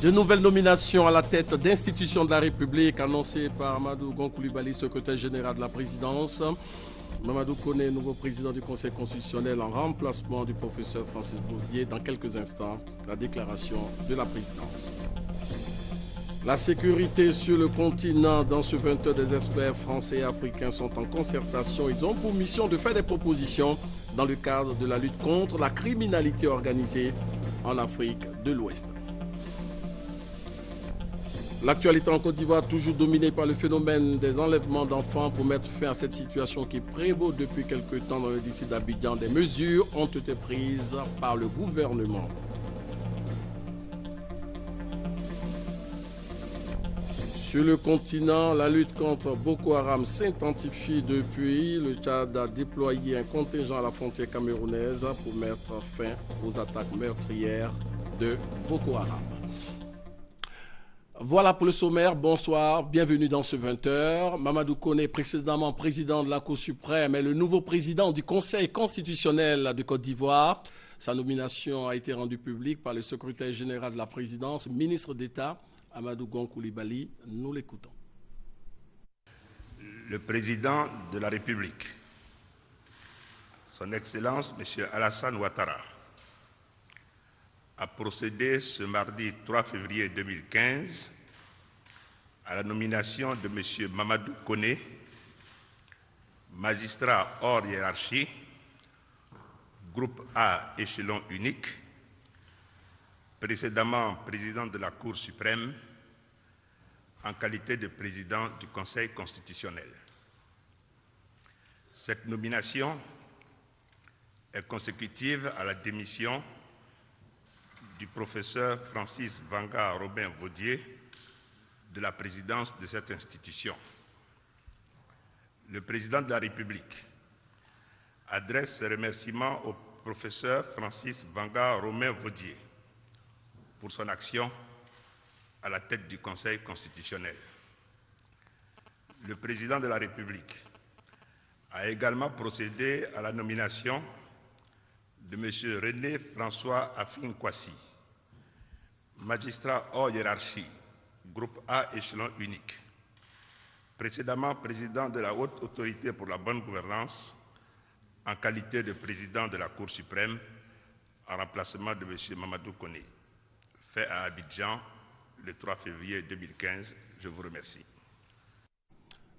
De nouvelles nominations à la tête d'institutions de la République annoncées par Amadou Gon Coulibaly, secrétaire général de la présidence. Mamadou Koné, nouveau président du Conseil constitutionnel en remplacement du professeur Francis Bourdier. Dans quelques instants, la déclaration de la présidence. La sécurité sur le continent. Dans ce 20 heures, des experts français et africains sont en concertation. Ils ont pour mission de faire des propositions dans le cadre de la lutte contre la criminalité organisée en Afrique de l'Ouest. L'actualité en Côte d'Ivoire, toujours dominée par le phénomène des enlèvements d'enfants. Pour mettre fin à cette situation qui prévaut depuis quelques temps dans le district d'Abidjan, des mesures ont été prises par le gouvernement. Sur le continent, la lutte contre Boko Haram s'intensifie depuis. Le Tchad a déployé un contingent à la frontière camerounaise pour mettre fin aux attaques meurtrières de Boko Haram. Voilà pour le sommaire. Bonsoir, bienvenue dans ce 20h. Mamadou Koné, précédemment président de la Cour suprême, est le nouveau président du Conseil constitutionnel de Côte d'Ivoire. Sa nomination a été rendue publique par le secrétaire général de la présidence, ministre d'État, Amadou Gon Coulibaly. Nous l'écoutons. Le président de la République, son Excellence M. Alassane Ouattara, a procédé ce mardi 3 février 2015 à la nomination de M. Mamadou Koné, magistrat hors hiérarchie, groupe A échelon unique, précédemment président de la Cour suprême, en qualité de président du Conseil constitutionnel. Cette nomination est consécutive à la démission du professeur Francis Vanga Robin Vaudier de la présidence de cette institution. Le président de la République adresse ses remerciements au professeur Francis Vanga Robin Vaudier pour son action à la tête du Conseil constitutionnel. Le président de la République a également procédé à la nomination de M. René François Afin-Kwasi, magistrat hors hiérarchie, groupe A échelon unique, précédemment président de la Haute Autorité pour la bonne gouvernance, en qualité de président de la Cour suprême, en remplacement de M. Mamadou Koné, fait à Abidjan le 3 février 2015. Je vous remercie.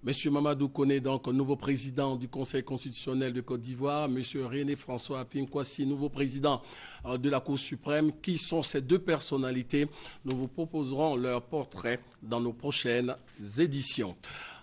Monsieur Mamadou Koné, donc nouveau président du Conseil constitutionnel de Côte d'Ivoire. Monsieur René François Afin-Kwasi, nouveau président de la Cour suprême. Qui sont ces deux personnalités? Nous vous proposerons leur portrait dans nos prochaines éditions.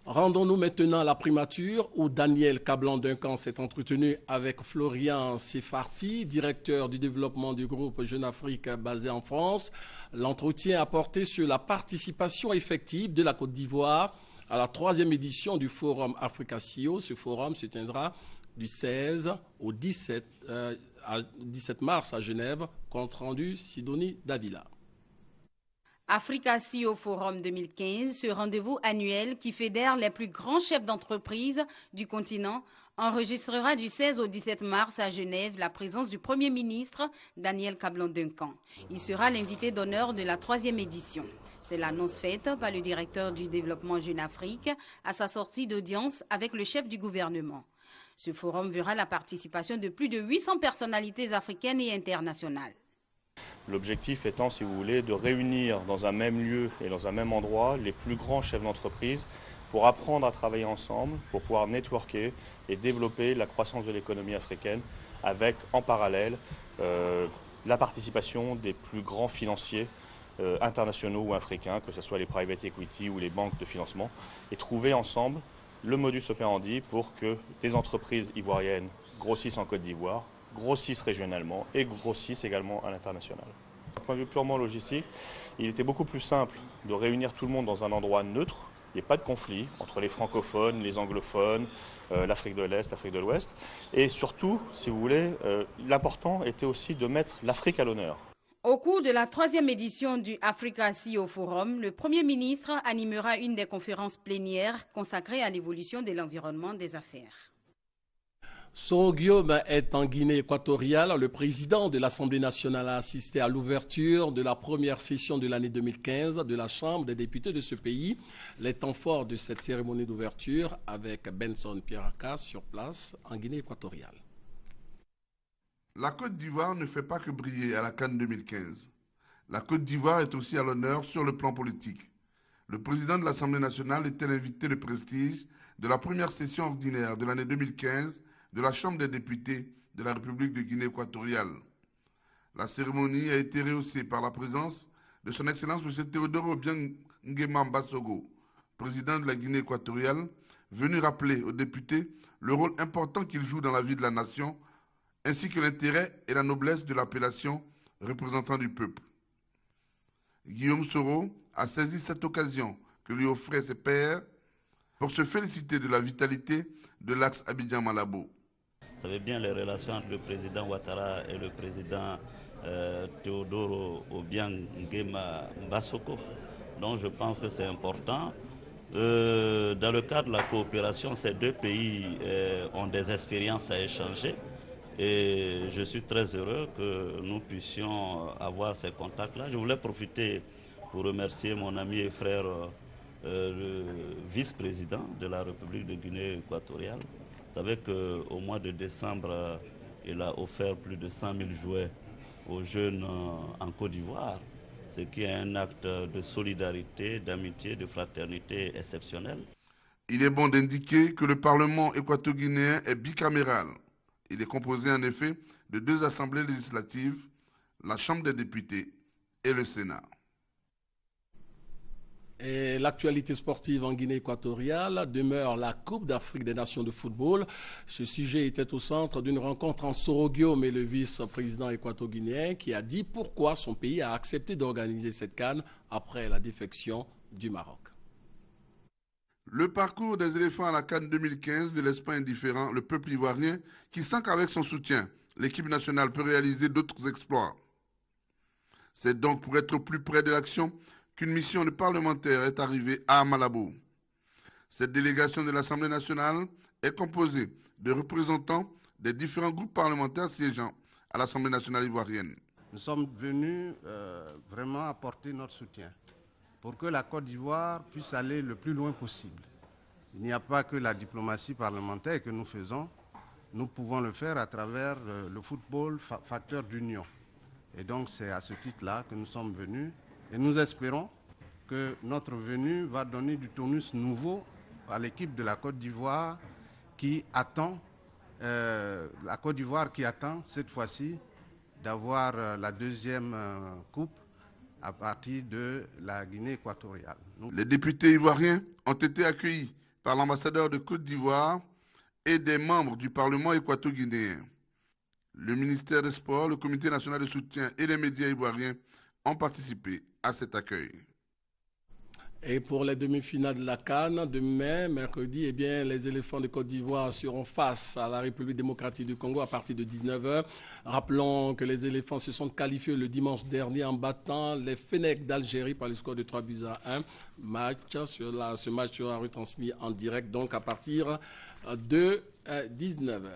Rendons-nous maintenant à la primature où Daniel Kablan-Duncan s'est entretenu avec Florian Sefarti, directeur du développement du groupe Jeune Afrique basé en France. L'entretien a porté sur la participation effective de la Côte d'Ivoire à la 3e édition du Forum Africa-CEO. Ce forum se tiendra du 16 au 17 mars à Genève. Compte rendu Sidonie Davila. Africa-CEO Forum 2015, ce rendez-vous annuel qui fédère les plus grands chefs d'entreprise du continent, enregistrera du 16 au 17 mars à Genève la présence du Premier ministre Daniel Kablan-Duncan. Il sera l'invité d'honneur de la 3e édition. C'est l'annonce faite par le directeur du développement Jeune Afrique à sa sortie d'audience avec le chef du gouvernement. Ce forum verra la participation de plus de 800 personnalités africaines et internationales. L'objectif étant, si vous voulez, de réunir dans un même lieu et dans un même endroit les plus grands chefs d'entreprise pour apprendre à travailler ensemble, pour pouvoir networker et développer la croissance de l'économie africaine avec, en parallèle, la participation des plus grands financiers internationaux ou africains, que ce soit les private equity ou les banques de financement, et trouver ensemble le modus operandi pour que des entreprises ivoiriennes grossissent en Côte d'Ivoire, grossissent régionalement et grossissent également à l'international. D'un point de vue purement logistique, il était beaucoup plus simple de réunir tout le monde dans un endroit neutre. Il n'y a pas de conflit entre les francophones, les anglophones, l'Afrique de l'Est, l'Afrique de l'Ouest. Et surtout, si vous voulez, l'important était aussi de mettre l'Afrique à l'honneur. Au cours de la 3e édition du Africa CEO Forum, le Premier ministre animera une des conférences plénières consacrées à l'évolution de l'environnement des affaires. Soro Guillaume est en Guinée équatoriale. Le président de l'Assemblée nationale a assisté à l'ouverture de la première session de l'année 2015 de la Chambre des députés de ce pays. Les temps forts de cette cérémonie d'ouverture avec Benson Pierraka sur place en Guinée équatoriale. La Côte d'Ivoire ne fait pas que briller à la CAN 2015. La Côte d'Ivoire est aussi à l'honneur sur le plan politique. Le président de l'Assemblée nationale était l'invité de prestige de la première session ordinaire de l'année 2015 de la Chambre des députés de la République de Guinée équatoriale. La cérémonie a été rehaussée par la présence de son Excellence M. Théodore Obiang Nguema Mbasogo, président de la Guinée équatoriale, venu rappeler aux députés le rôle important qu'ils jouent dans la vie de la nation, ainsi que l'intérêt et la noblesse de l'appellation représentant du peuple. Guillaume Soro a saisi cette occasion que lui offraient ses pairs pour se féliciter de la vitalité de l'axe Abidjan-Malabo. Vous savez bien les relations entre le président Ouattara et le président Théodore Obiang Nguema Mbasogo. Donc je pense que c'est important. Dans le cadre de la coopération, ces deux pays ont des expériences à échanger. Et je suis très heureux que nous puissions avoir ces contacts-là. Je voulais profiter pour remercier mon ami et frère, le vice-président de la République de Guinée équatoriale. Vous savez qu'au mois de décembre, il a offert plus de 100 000 jouets aux jeunes en Côte d'Ivoire, ce qui est un acte de solidarité, d'amitié, de fraternité exceptionnel. Il est bon d'indiquer que le Parlement équato-guinéen est bicaméral. Il est composé en effet de deux assemblées législatives, la Chambre des députés et le Sénat. Et l'actualité sportive en Guinée équatoriale demeure la Coupe d'Afrique des Nations de football. Ce sujet était au centre d'une rencontre entre Soro Guillaume et le vice-président équato-guinéen qui a dit pourquoi son pays a accepté d'organiser cette CAN après la défection du Maroc. Le parcours des éléphants à la CAN 2015 ne laisse pas indifférent le peuple ivoirien qui sent qu'avec son soutien, l'équipe nationale peut réaliser d'autres exploits. C'est donc pour être plus près de l'action qu'une mission de parlementaires est arrivée à Malabo. Cette délégation de l'Assemblée nationale est composée de représentants des différents groupes parlementaires siégeant à l'Assemblée nationale ivoirienne. Nous sommes venus vraiment apporter notre soutien pour que la Côte d'Ivoire puisse aller le plus loin possible. Il n'y a pas que la diplomatie parlementaire que nous faisons, nous pouvons le faire à travers le football, facteur d'union. Et donc c'est à ce titre-là que nous sommes venus. Et nous espérons que notre venue va donner du tonus nouveau à l'équipe de la Côte d'Ivoire qui attend, cette fois-ci d'avoir la deuxième coupe à partir de la Guinée équatoriale. Les députés ivoiriens ont été accueillis par l'ambassadeur de Côte d'Ivoire et des membres du Parlement équato-guinéen. Le ministère des Sports, le Comité national de soutien et les médias ivoiriens ont participé à cet accueil. Et pour les demi-finales de la CAN, demain, mercredi, eh bien, les éléphants de Côte d'Ivoire seront face à la République démocratique du Congo à partir de 19h. Rappelons que les éléphants se sont qualifiés le dimanche dernier en battant les Fennecs d'Algérie par le score de 3-1. Ce match sera retransmis en direct donc à partir de 19h.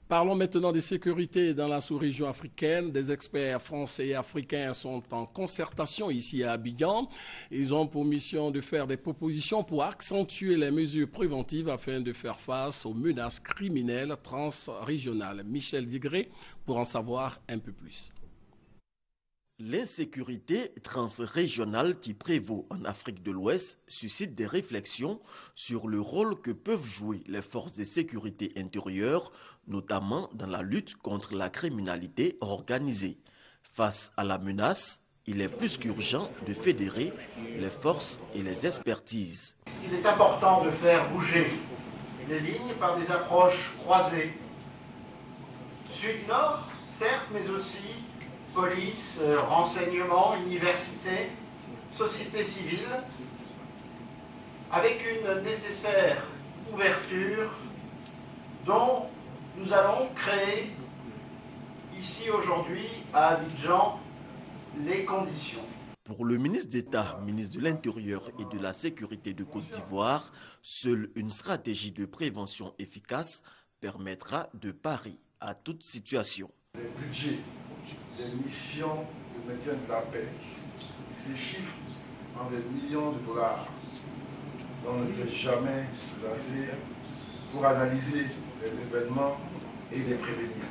Parlons maintenant de sécurité dans la sous-région africaine. Des experts français et africains sont en concertation ici à Abidjan. Ils ont pour mission de faire des propositions pour accentuer les mesures préventives afin de faire face aux menaces criminelles transrégionales. Michel Digré pour en savoir un peu plus. L'insécurité transrégionale qui prévaut en Afrique de l'Ouest suscite des réflexions sur le rôle que peuvent jouer les forces de sécurité intérieure, notamment dans la lutte contre la criminalité organisée. Face à la menace, il est plus qu'urgent de fédérer les forces et les expertises. Il est important de faire bouger les lignes par des approches croisées. Sud-Nord, certes, mais aussi police, renseignement, université, société civile, avec une nécessaire ouverture dont nous allons créer ici aujourd'hui à Abidjan les conditions. Pour le ministre d'État, ministre de l'Intérieur et de la Sécurité de Côte d'Ivoire, seule une stratégie de prévention efficace permettra de parer à toute situation. Les budgets, les missions de maintien de la paix, ces chiffres en des millions de dollars. On ne fait jamais assez pour analyser les événements et les prévenir.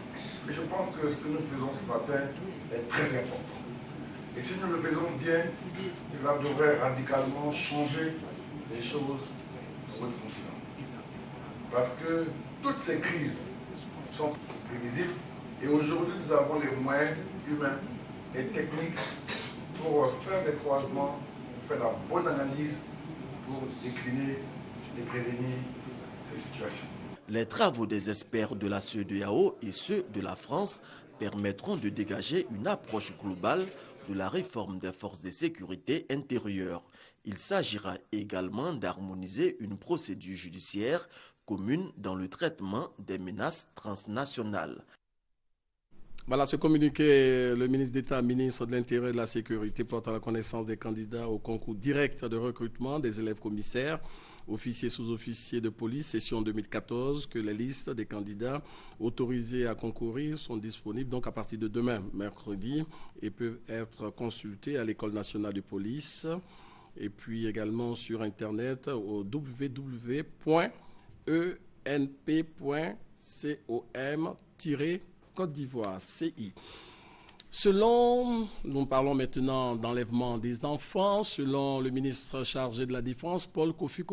Et je pense que ce que nous faisons ce matin est très important. Et si nous le faisons bien, cela devrait radicalement changer les choses sur notre continent. Parce que toutes ces crises sont prévisibles et aujourd'hui nous avons les moyens humains et techniques pour faire des croisements, pour faire la bonne analyse, pour décliner et prévenir ces situations. Les travaux des experts de la CEDEAO et ceux de la France permettront de dégager une approche globale de la réforme des forces de sécurité intérieure. Il s'agira également d'harmoniser une procédure judiciaire commune dans le traitement des menaces transnationales. Voilà ce communiqué, le ministre d'État, ministre de l'Intérieur et de la Sécurité porte à la connaissance des candidats au concours direct de recrutement des élèves commissaires, officiers sous-officiers de police, session 2014, que les listes des candidats autorisés à concourir sont disponibles donc à partir de demain, mercredi, et peuvent être consultés à l'École nationale de police et puis également sur Internet au www.enp.com-Côte d'Ivoire, CI. Nous parlons maintenant d'enlèvement des enfants. Selon le ministre chargé de la Défense, Paul Kofi,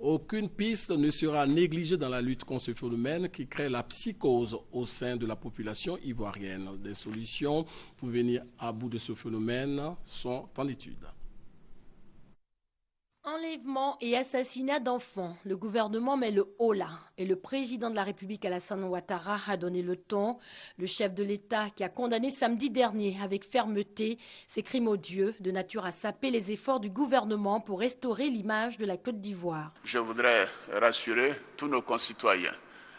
aucune piste ne sera négligée dans la lutte contre ce phénomène qui crée la psychose au sein de la population ivoirienne. Des solutions pour venir à bout de ce phénomène sont en étude. Enlèvement et assassinat d'enfants, le gouvernement met le holà et le président de la République Alassane Ouattara a donné le ton. Le chef de l'État qui a condamné samedi dernier avec fermeté ces crimes odieux de nature à saper les efforts du gouvernement pour restaurer l'image de la Côte d'Ivoire. Je voudrais rassurer tous nos concitoyens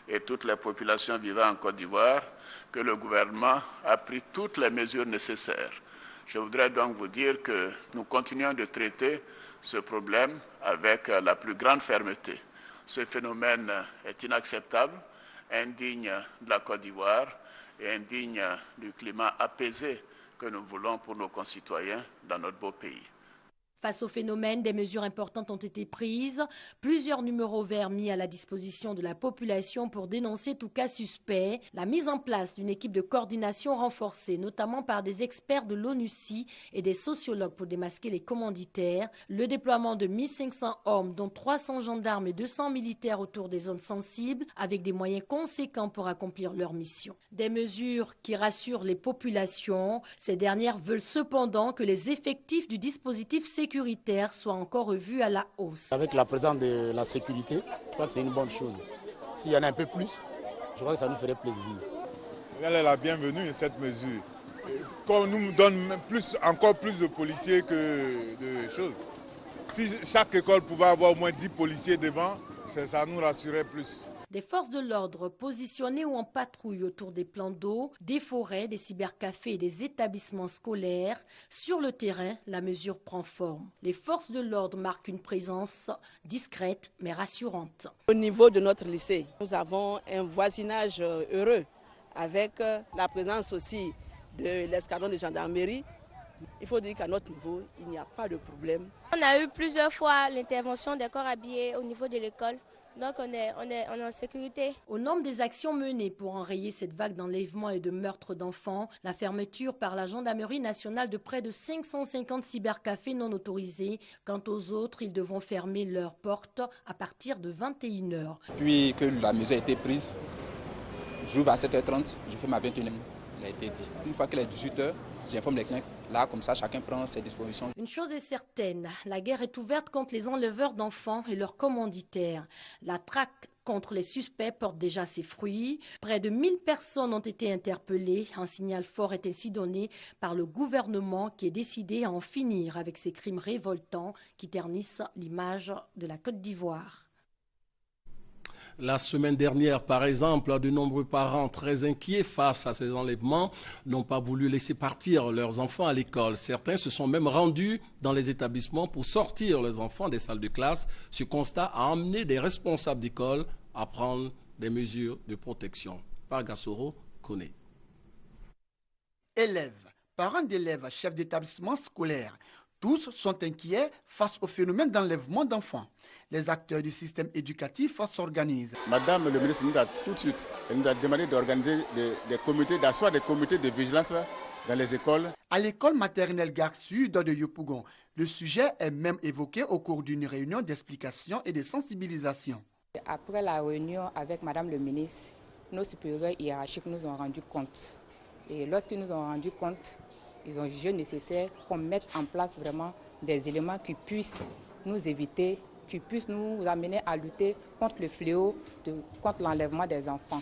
et toutes les populations vivant en Côte d'Ivoire que le gouvernement a pris toutes les mesures nécessaires. Je voudrais donc vous dire que nous continuons de traiter ce problème avec la plus grande fermeté. Ce phénomène est inacceptable, indigne de la Côte d'Ivoire et indigne du climat apaisé que nous voulons pour nos concitoyens dans notre beau pays. Face au phénomène, des mesures importantes ont été prises. Plusieurs numéros verts mis à la disposition de la population pour dénoncer tout cas suspect. La mise en place d'une équipe de coordination renforcée, notamment par des experts de l'ONUCI et des sociologues pour démasquer les commanditaires. Le déploiement de 1500 hommes, dont 300 gendarmes et 200 militaires autour des zones sensibles, avec des moyens conséquents pour accomplir leur mission. Des mesures qui rassurent les populations. Ces dernières veulent cependant que les effectifs du dispositif sécuritaire soit encore revus à la hausse. Avec la présence de la sécurité, je crois que c'est une bonne chose. S'il y en a un peu plus, je crois que ça nous ferait plaisir. Elle est la bienvenue, cette mesure. Qu'on nous donne encore plus de policiers que de choses. Si chaque école pouvait avoir au moins 10 policiers devant, ça nous rassurait plus. Des forces de l'ordre positionnées ou en patrouille autour des plans d'eau, des forêts, des cybercafés et des établissements scolaires. Sur le terrain, la mesure prend forme. Les forces de l'ordre marquent une présence discrète mais rassurante. Au niveau de notre lycée, nous avons un voisinage heureux avec la présence aussi de l'escadron de gendarmerie. Il faut dire qu'à notre niveau, il n'y a pas de problème. On a eu plusieurs fois l'intervention des corps habillés au niveau de l'école. Donc on est en sécurité. Au nombre des actions menées pour enrayer cette vague d'enlèvements et de meurtres d'enfants, la fermeture par la gendarmerie nationale de près de 550 cybercafés non autorisés. Quant aux autres, ils devront fermer leurs portes à partir de 21h. Puis que la mesure a été prise, j'ouvre à 7h30, je fais ma 21e. Il a été dit. Une fois qu'il est 18h, j'informe les clients. Là, comme ça, chacun prend ses dispositions. Une chose est certaine, la guerre est ouverte contre les enleveurs d'enfants et leurs commanditaires. La traque contre les suspects porte déjà ses fruits. Près de 1000 personnes ont été interpellées. Un signal fort est ainsi donné par le gouvernement qui est décidé à en finir avec ces crimes révoltants qui ternissent l'image de la Côte d'Ivoire. La semaine dernière, par exemple, de nombreux parents très inquiets face à ces enlèvements n'ont pas voulu laisser partir leurs enfants à l'école. Certains se sont même rendus dans les établissements pour sortir leurs enfants des salles de classe. Ce constat a amené des responsables d'école à prendre des mesures de protection. Pargassoro connaît. Élèves, parents d'élèves, chefs d'établissement scolaire, tous sont inquiets face au phénomène d'enlèvement d'enfants. Les acteurs du système éducatif s'organisent. Madame le ministre nous a tout de suite nous a demandé d'organiser des comités, d'asseoir des comités de vigilance dans les écoles. À l'école maternelle Gare Sud de Yopougon, le sujet est même évoqué au cours d'une réunion d'explication et de sensibilisation. Après la réunion avec Madame le ministre, nos supérieurs hiérarchiques nous ont rendu compte. Et lorsqu'ils nous ont rendu compte, ils ont jugé nécessaire qu'on mette en place vraiment des éléments qui puissent nous éviter, qui puissent nous amener à lutter contre le fléau, contre l'enlèvement des enfants.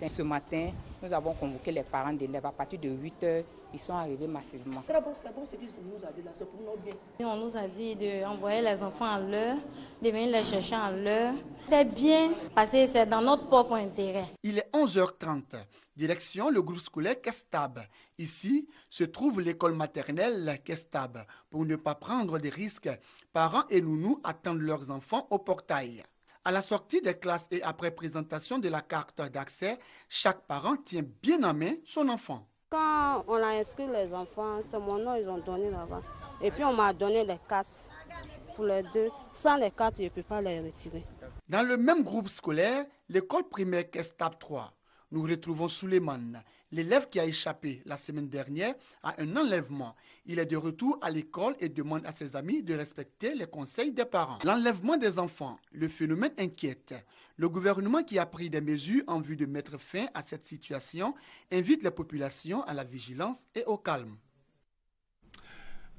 Ce matin, nous avons convoqué les parents d'élèves à partir de 8 h. Ils sont arrivés massivement. C'est bon ce qu'ils nous a dit là, c'est pour nos biens. On nous a dit d'envoyer les enfants en l'heure, de venir les chercher en l'heure. C'est bien parce que c'est dans notre propre intérêt. Il est 11h30. Direction le groupe scolaire Kestab. Ici se trouve l'école maternelle Kestab. Pour ne pas prendre des risques, parents et nounous attendent leurs enfants au portail. À la sortie des classes et après présentation de la carte d'accès, chaque parent tient bien en main son enfant. Quand on a inscrit les enfants, c'est mon nom, ils ont donné là-bas. Et puis on m'a donné les cartes pour les deux. Sans les cartes, je ne peux pas les retirer. Dans le même groupe scolaire, l'école primaire Kestab 3, nous retrouvons Souleymane, l'élève qui a échappé la semaine dernière à un enlèvement. Il est de retour à l'école et demande à ses amis de respecter les conseils des parents. L'enlèvement des enfants, le phénomène inquiète. Le gouvernement qui a pris des mesures en vue de mettre fin à cette situation invite les populations à la vigilance et au calme.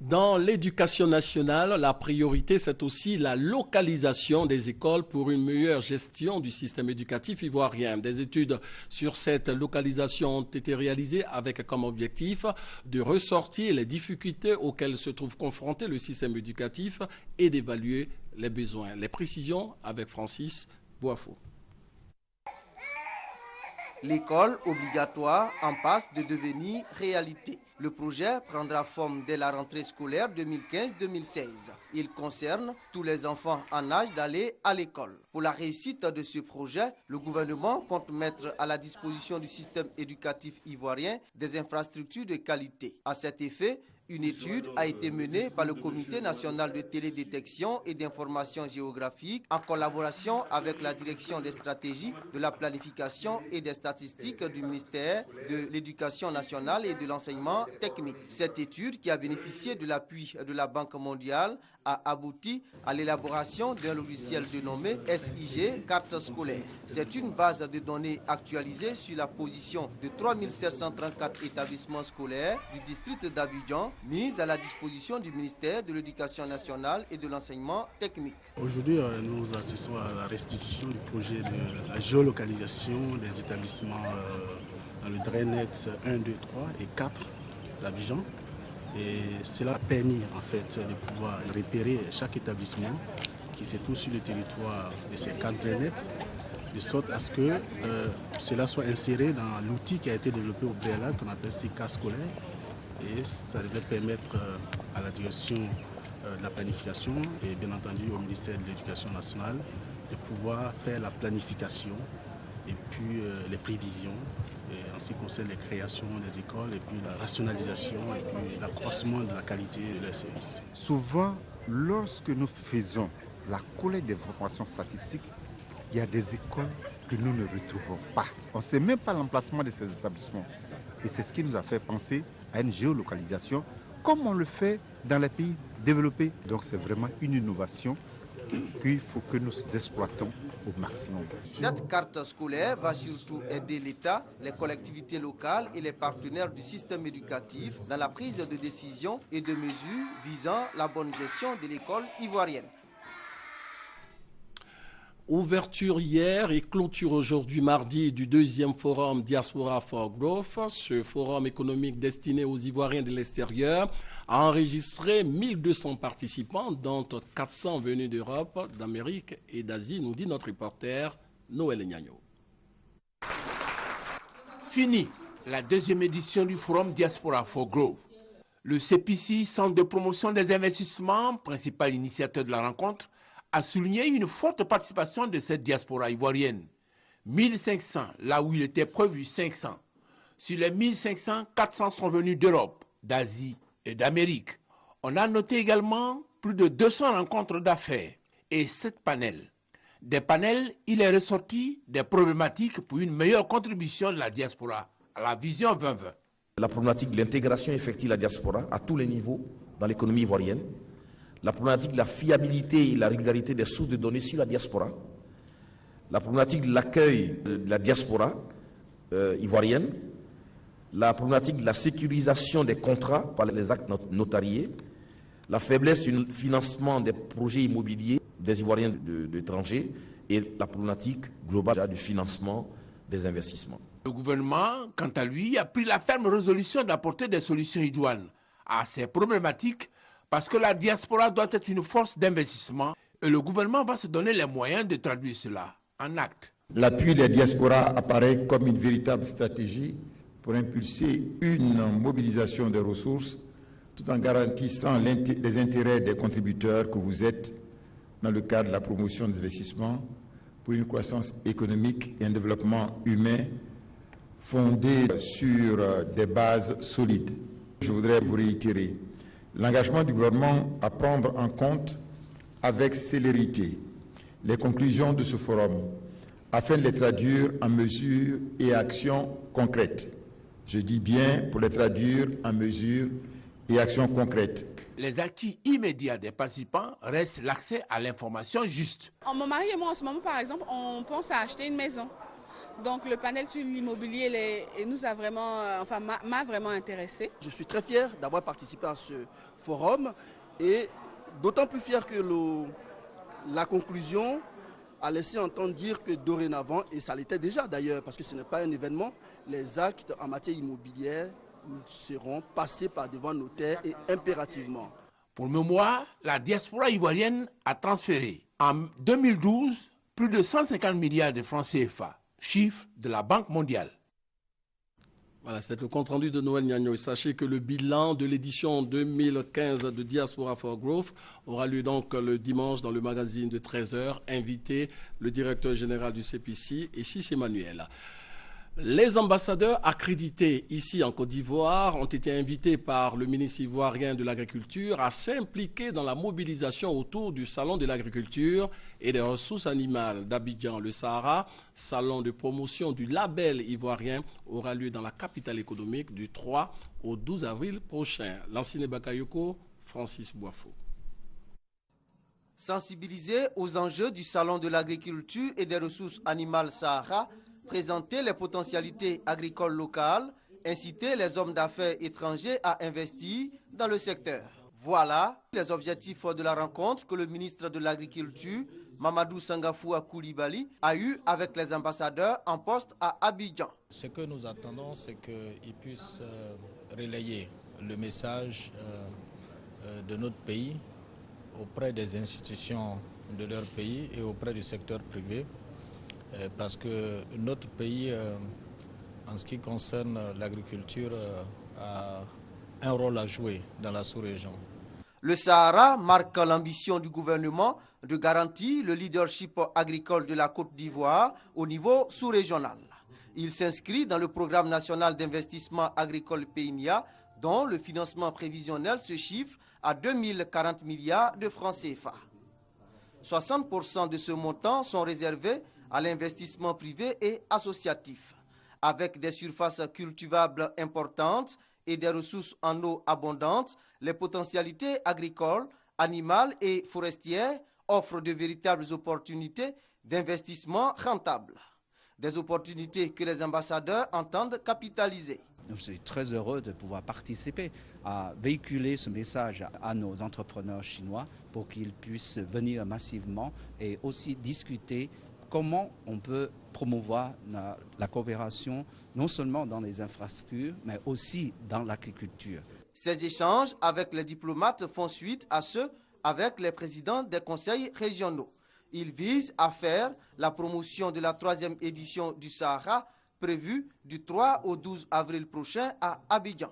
Dans l'éducation nationale, la priorité, c'est aussi la localisation des écoles pour une meilleure gestion du système éducatif ivoirien. Des études sur cette localisation ont été réalisées avec comme objectif de ressortir les difficultés auxquelles se trouve confronté le système éducatif et d'évaluer les besoins. Les précisions avec Francis Boafo. L'école obligatoire en passe de devenir réalité. Le projet prendra forme dès la rentrée scolaire 2015-2016. Il concerne tous les enfants en âge d'aller à l'école. Pour la réussite de ce projet, le gouvernement compte mettre à la disposition du système éducatif ivoirien des infrastructures de qualité. À cet effet, une étude a été menée par le Comité national de télédétection et d'information géographique en collaboration avec la Direction des stratégies, de la planification et des statistiques du ministère de l'Éducation nationale et de l'enseignement technique. Cette étude, qui a bénéficié de l'appui de la Banque mondiale, a abouti à l'élaboration d'un logiciel dénommé SIG Carte scolaire. C'est une base de données actualisée sur la position de 3734 établissements scolaires du district d'Abidjan, mise à la disposition du ministère de l'Éducation nationale et de l'enseignement technique. Aujourd'hui, nous assistons à la restitution du projet de la géolocalisation des établissements dans le DRENET 1, 2, 3 et 4 d'Abidjan. Et cela a permis en fait de pouvoir repérer chaque établissement qui se trouve sur le territoire de ces 4 DRENET, de sorte à ce que cela soit inséré dans l'outil qui a été développé au préalable qu'on appelle SICA scolaire. Et ça devait permettre à la direction de la planification et bien entendu au ministère de l'Éducation nationale de pouvoir faire la planification et puis les prévisions et en ce qui concerne les créations des écoles et puis la rationalisation et puis l'accroissement de la qualité de leurs services. Souvent, lorsque nous faisons la collecte d'informations statistiques, il y a des écoles que nous ne retrouvons pas. On ne sait même pas l'emplacement de ces établissements. Et c'est ce qui nous a fait penser à une géolocalisation, comme on le fait dans les pays développés. Donc c'est vraiment une innovation qu'il faut que nous exploitons au maximum. Cette carte scolaire va surtout aider l'État, les collectivités locales et les partenaires du système éducatif dans la prise de décisions et de mesures visant la bonne gestion de l'école ivoirienne. Ouverture hier et clôture aujourd'hui mardi du deuxième forum Diaspora for Growth. Ce forum économique destiné aux Ivoiriens de l'extérieur a enregistré 1200 participants, dont 400 venus d'Europe, d'Amérique et d'Asie, nous dit notre reporter Noël Nyagno. Fini la deuxième édition du forum Diaspora for Growth. Le CPC, Centre de promotion des investissements, principal initiateur de la rencontre, a souligné une forte participation de cette diaspora ivoirienne. 1500 là où il était prévu 500. Sur les 1500, 400 sont venus d'Europe, d'Asie et d'Amérique. On a noté également plus de 200 rencontres d'affaires et 7 panels. Des panels, il est ressorti des problématiques pour une meilleure contribution de la diaspora à la vision 2020. La problématique de l'intégration effective de la diaspora à tous les niveaux dans l'économie ivoirienne. La problématique de la fiabilité et la régularité des sources de données sur la diaspora. La problématique de l'accueil de la diaspora ivoirienne. La problématique de la sécurisation des contrats par les actes notariés. La faiblesse du financement des projets immobiliers des Ivoiriens de l'étranger et la problématique globale du financement des investissements. Le gouvernement, quant à lui, a pris la ferme résolution d'apporter des solutions idoines à ces problématiques parce que la diaspora doit être une force d'investissement et le gouvernement va se donner les moyens de traduire cela en actes. L'appui des diasporas apparaît comme une véritable stratégie pour impulser une mobilisation des ressources tout en garantissant les intérêts des contributeurs que vous êtes dans le cadre de la promotion des investissements pour une croissance économique et un développement humain fondé sur des bases solides. Je voudrais vous réitérer l'engagement du gouvernement à prendre en compte avec célérité les conclusions de ce forum afin de les traduire en mesures et actions concrètes. Je dis bien pour les traduire en mesures et actions concrètes. Les acquis immédiats des participants restent l'accès à l'information juste. Mon mari et moi, en ce moment, par exemple, on pense à acheter une maison. Donc le panel sur l'immobilier nous a vraiment, m'a vraiment intéressé. Je suis très fier d'avoir participé à ce forum et d'autant plus fier que la conclusion a laissé entendre dire que dorénavant, et ça l'était déjà d'ailleurs, parce que ce n'est pas un événement, les actes en matière immobilière seront passés par devant notaire et impérativement. Pour mémoire, la diaspora ivoirienne a transféré en 2012 plus de 150 milliards de francs CFA, chiffre de la Banque mondiale. Voilà, c'est le compte-rendu de Noël Niagno. Sachez que le bilan de l'édition 2015 de Diaspora for Growth aura lieu donc le dimanche dans le magazine de 13h. Invité le directeur général du CPC, ici c'est Emmanuel. Les ambassadeurs accrédités ici en Côte d'Ivoire ont été invités par le ministre ivoirien de l'Agriculture à s'impliquer dans la mobilisation autour du Salon de l'Agriculture et des ressources animales d'Abidjan. Le Sahara, salon de promotion du label ivoirien, aura lieu dans la capitale économique du 3 au 12 avril prochain. Lansine Bakayoko, Francis Boifo. Sensibiliser aux enjeux du Salon de l'Agriculture et des ressources animales Sahara, présenter les potentialités agricoles locales, inciter les hommes d'affaires étrangers à investir dans le secteur. Voilà les objectifs de la rencontre que le ministre de l'Agriculture, Mamadou Sangafoua Koulibaly, a eu avec les ambassadeurs en poste à Abidjan. Ce que nous attendons, c'est qu'ils puissent relayer le message de notre pays auprès des institutions de leur pays et auprès du secteur privé. Parce que notre pays, en ce qui concerne l'agriculture, a un rôle à jouer dans la sous-région. Le Sahara marque l'ambition du gouvernement de garantir le leadership agricole de la Côte d'Ivoire au niveau sous-régional. Il s'inscrit dans le programme national d'investissement agricole PINIA, dont le financement prévisionnel se chiffre à 2040 milliards de francs CFA. 60% de ce montant sont réservés à l'investissement privé et associatif. Avec des surfaces cultivables importantes et des ressources en eau abondantes, les potentialités agricoles, animales et forestières offrent de véritables opportunités d'investissement rentables. Des opportunités que les ambassadeurs entendent capitaliser. Je suis très heureux de pouvoir participer à véhiculer ce message à nos entrepreneurs chinois pour qu'ils puissent venir massivement et aussi discuter comment on peut promouvoir la coopération, non seulement dans les infrastructures, mais aussi dans l'agriculture. Ces échanges avec les diplomates font suite à ceux avec les présidents des conseils régionaux. Ils visent à faire la promotion de la 3e édition du Sahara, prévue du 3 au 12 avril prochain à Abidjan.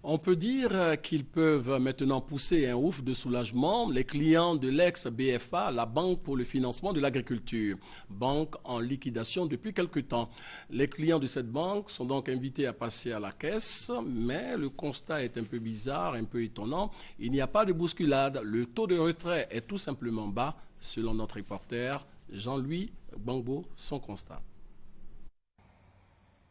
On peut dire qu'ils peuvent maintenant pousser un ouf de soulagement les clients de l'ex-BFA, la Banque pour le financement de l'agriculture, banque en liquidation depuis quelque temps. Les clients de cette banque sont donc invités à passer à la caisse, mais le constat est un peu bizarre, un peu étonnant. Il n'y a pas de bousculade, le taux de retrait est tout simplement bas, selon notre reporter Jean-Louis Gbangbo, son constat.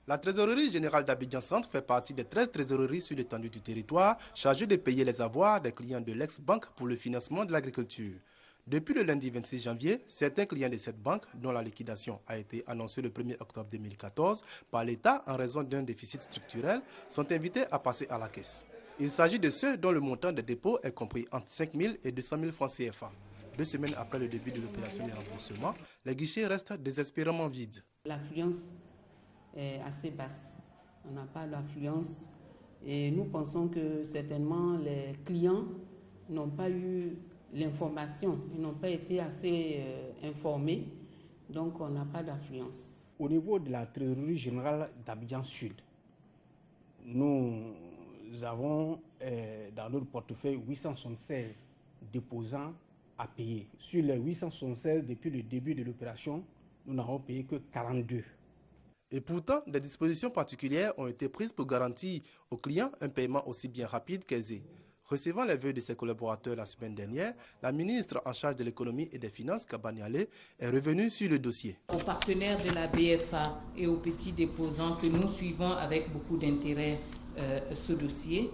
La trésorerie générale d'Abidjan Centre fait partie des 13 trésoreries sur l'étendue du territoire chargées de payer les avoirs des clients de l'ex-banque pour le financement de l'agriculture. Depuis le lundi 26 janvier, certains clients de cette banque, dont la liquidation a été annoncée le 1er octobre 2014 par l'État en raison d'un déficit structurel, sont invités à passer à la caisse. Il s'agit de ceux dont le montant des dépôts est compris entre 5 000 et 200 000 francs CFA. 2 semaines après le début de l'opération de remboursement, les guichets restent désespérément vides. L'affluence est assez basse. On n'a pas d'affluence et nous pensons que certainement les clients n'ont pas eu l'information, ils n'ont pas été assez informés, donc on n'a pas d'affluence. Au niveau de la trésorerie générale d'Abidjan Sud, nous avons dans notre portefeuille 876 déposants à payer. Sur les 876, depuis le début de l'opération, nous n'avons payé que 42. Et pourtant, des dispositions particulières ont été prises pour garantir aux clients un paiement aussi bien rapide qu'aisé. Recevant les vœux de ses collaborateurs la semaine dernière, la ministre en charge de l'économie et des finances, Kabaniale, est revenue sur le dossier. Aux partenaires de la BFA et aux petits déposants que nous suivons avec beaucoup d'intérêt ce dossier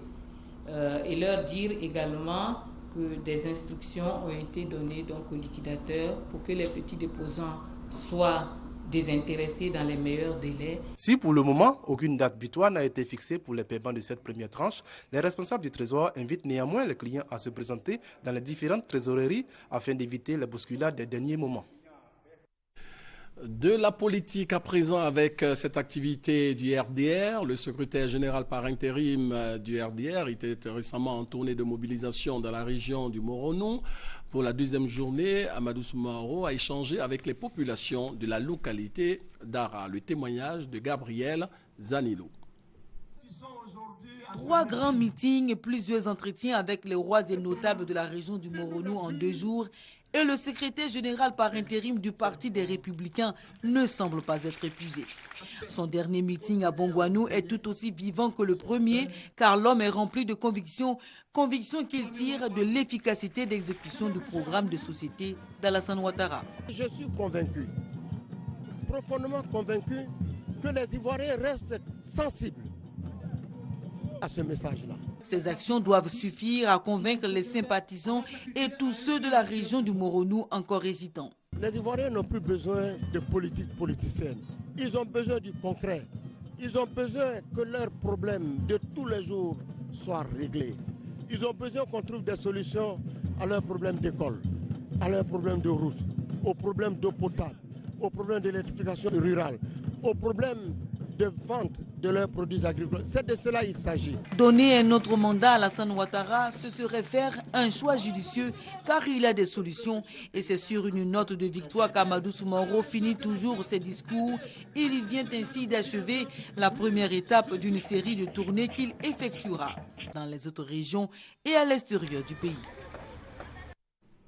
et leur dire également que des instructions ont été données donc aux liquidateurs pour que les petits déposants soient désintéressés dans les meilleurs délais. Si pour le moment, aucune date butoir n'a été fixée pour les paiements de cette première tranche, les responsables du Trésor invitent néanmoins les clients à se présenter dans les différentes trésoreries afin d'éviter les bousculades des derniers moments. De la politique à présent avec cette activité du RDR. Le secrétaire général par intérim du RDR était récemment en tournée de mobilisation dans la région du Moronou. Pour la deuxième journée, Amadou Soumaoro a échangé avec les populations de la localité d'Ara. Le témoignage de Gabriel Zanilo. 3 grands meetings et plusieurs entretiens avec les rois et notables de la région du Moronou en 2 jours. Et le secrétaire général par intérim du Parti des Républicains ne semble pas être épuisé. Son dernier meeting à Bongouanou est tout aussi vivant que le premier, car l'homme est rempli de convictions qu'il tire de l'efficacité d'exécution du programme de société d'Alassane Ouattara. Je suis convaincu, profondément convaincu, que les Ivoiriens restent sensibles à ce message-là. Ces actions doivent suffire à convaincre les sympathisants et tous ceux de la région du Moronou encore hésitants. Les Ivoiriens n'ont plus besoin de politique politicienne. Ils ont besoin du concret. Ils ont besoin que leurs problèmes de tous les jours soient réglés. Ils ont besoin qu'on trouve des solutions à leurs problèmes d'école, à leurs problèmes de route, aux problèmes d'eau potable, aux problèmes d'électrification rurale, aux problèmes de vente de leurs produits agricoles. C'est de cela qu'il s'agit. Donner un autre mandat à Alassane Ouattara, ce serait faire un choix judicieux car il a des solutions. Et c'est sur une note de victoire qu'Amadou Soumaoro finit toujours ses discours. Il vient ainsi d'achever la première étape d'une série de tournées qu'il effectuera dans les autres régions et à l'extérieur du pays.